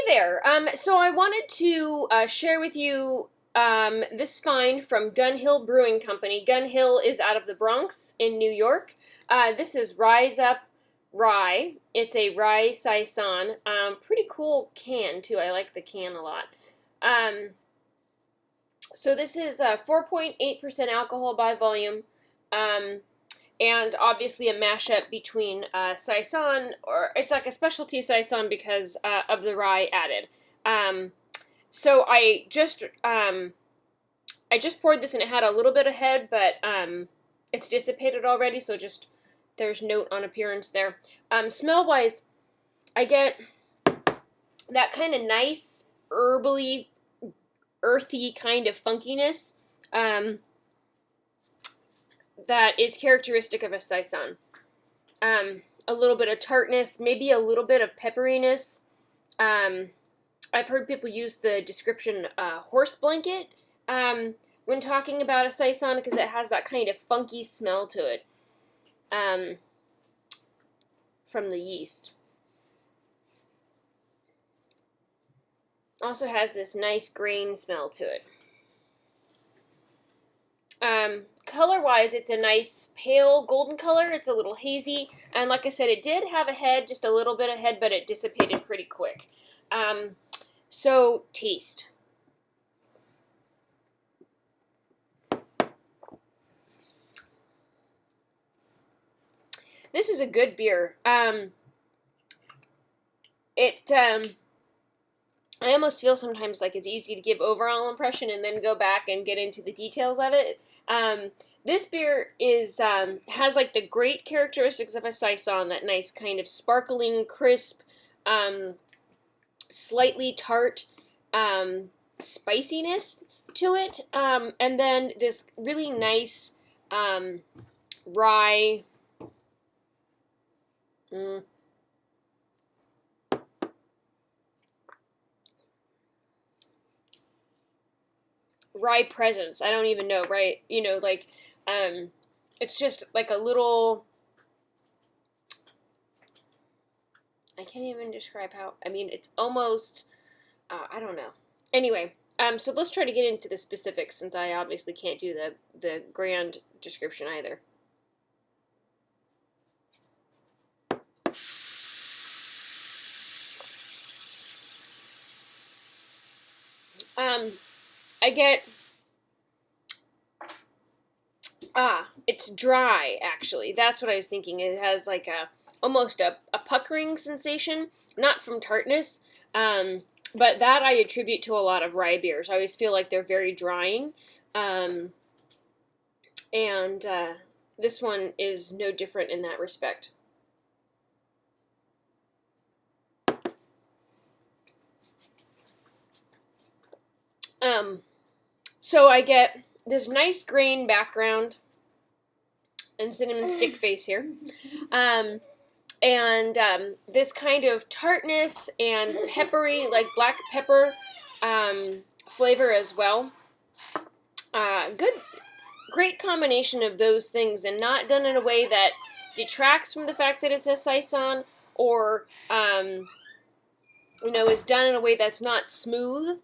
there. So I wanted to share with you this find from Gun Hill Brewing Company. Gun Hill is out of the Bronx in New York. This is Rise Up Rye. It's a Rye Saison. Pretty cool can, too. I like the can a lot. So this is 4.8% alcohol by volume. And obviously a mashup between Saison, or it's like a specialty Saison because of the rye added. So I just poured this and it had a little bit of head, but it's dissipated already, so just there's note on appearance there. Smell-wise, I get that kind of nice, herbally, earthy kind of funkiness. That is characteristic of a Saison. A little bit of tartness, maybe a little bit of pepperiness. I've heard people use the description horse blanket when talking about a Saison because it has that kind of funky smell to it from the yeast. Also has this nice grain smell to it. Color-wise, it's a nice pale golden color. It's a little hazy, and like I said, it did have a head, just a little bit of head, but it dissipated pretty quick. So, taste. This is a good beer. I almost feel sometimes like it's easy to give overall impression and then go back and get into the details of it. This beer is has like the great characteristics of a Saison, that nice kind of sparkling, crisp, slightly tart spiciness to it, and then this really nice rye. Rye presence. I don't even know, right? You know, like, it's just like a little, I can't even describe how, I mean, it's almost, I don't know. Anyway, so let's try to get into the specifics since I obviously can't do the grand description either. I get, it's dry, actually. That's what I was thinking. It has like almost a puckering sensation, not from tartness, but that I attribute to a lot of rye beers. I always feel like they're very drying, and this one is no different in that respect. So I get this nice grain background and cinnamon stick face here. And this kind of tartness and peppery, like black pepper flavor as well. Great combination of those things, and not done in a way that detracts from the fact that it's a Saison, or is done in a way that's not smooth.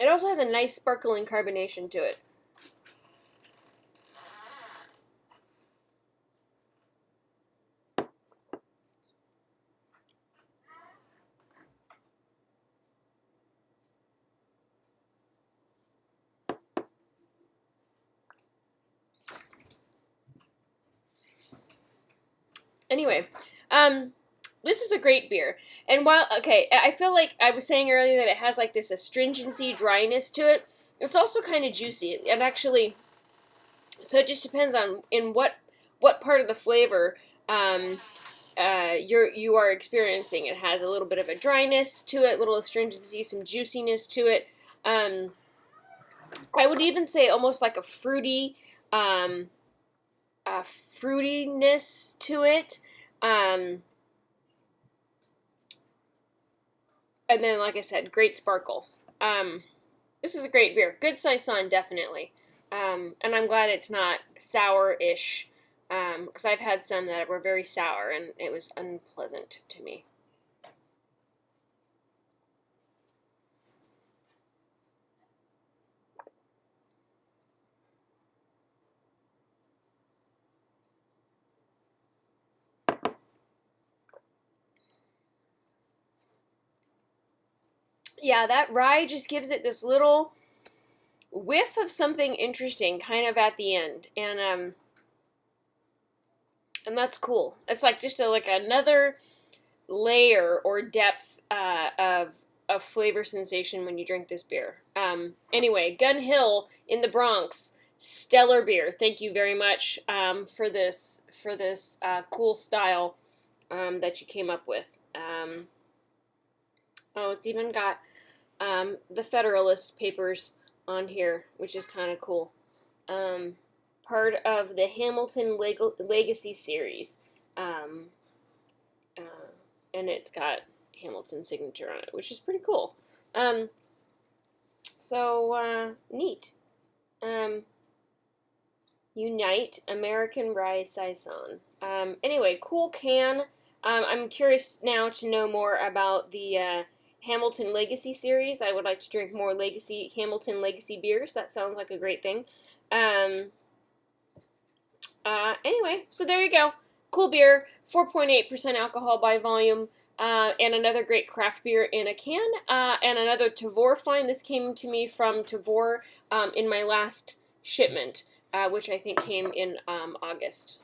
It also has a nice sparkling carbonation to it. Anyway, this is a great beer. And while, okay, I feel like I was saying earlier that it has like this astringency, dryness to it. It's also kind of juicy. And actually, so it just depends on in what part of the flavor you are experiencing. It has a little bit of a dryness to it, a little astringency, some juiciness to it. I would even say almost like a fruity, fruitiness to it. And then, like I said, great sparkle. This is a great beer. Good Saison, definitely. And I'm glad it's not sour-ish because I've had some that were very sour, and it was unpleasant to me. Yeah, that rye just gives it this little whiff of something interesting kind of at the end, and that's cool. It's like just like another layer or depth of flavor sensation when you drink this beer. Anyway, Gun Hill in the Bronx, stellar beer. Thank you very much for this cool style that you came up with. Oh, it's even got the Federalist Papers on here, which is kind of cool. Part of the Hamilton Legacy series. Uh, and it's got Hamilton's signature on it, which is pretty cool. Neat. Unite American Rye Saison. Anyway, cool can. I'm curious now to know more about the Hamilton Legacy series. I would like to drink more Hamilton Legacy beers. That sounds like a great thing. Anyway, so there you go. Cool beer, 4.8% alcohol by volume, and another great craft beer in a can, and another Tavour find. This came to me from Tavour in my last shipment, which I think came in August.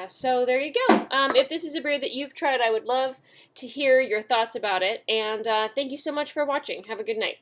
So there you go. If this is a beer that you've tried, I would love to hear your thoughts about it, and thank you so much for watching. Have a good night.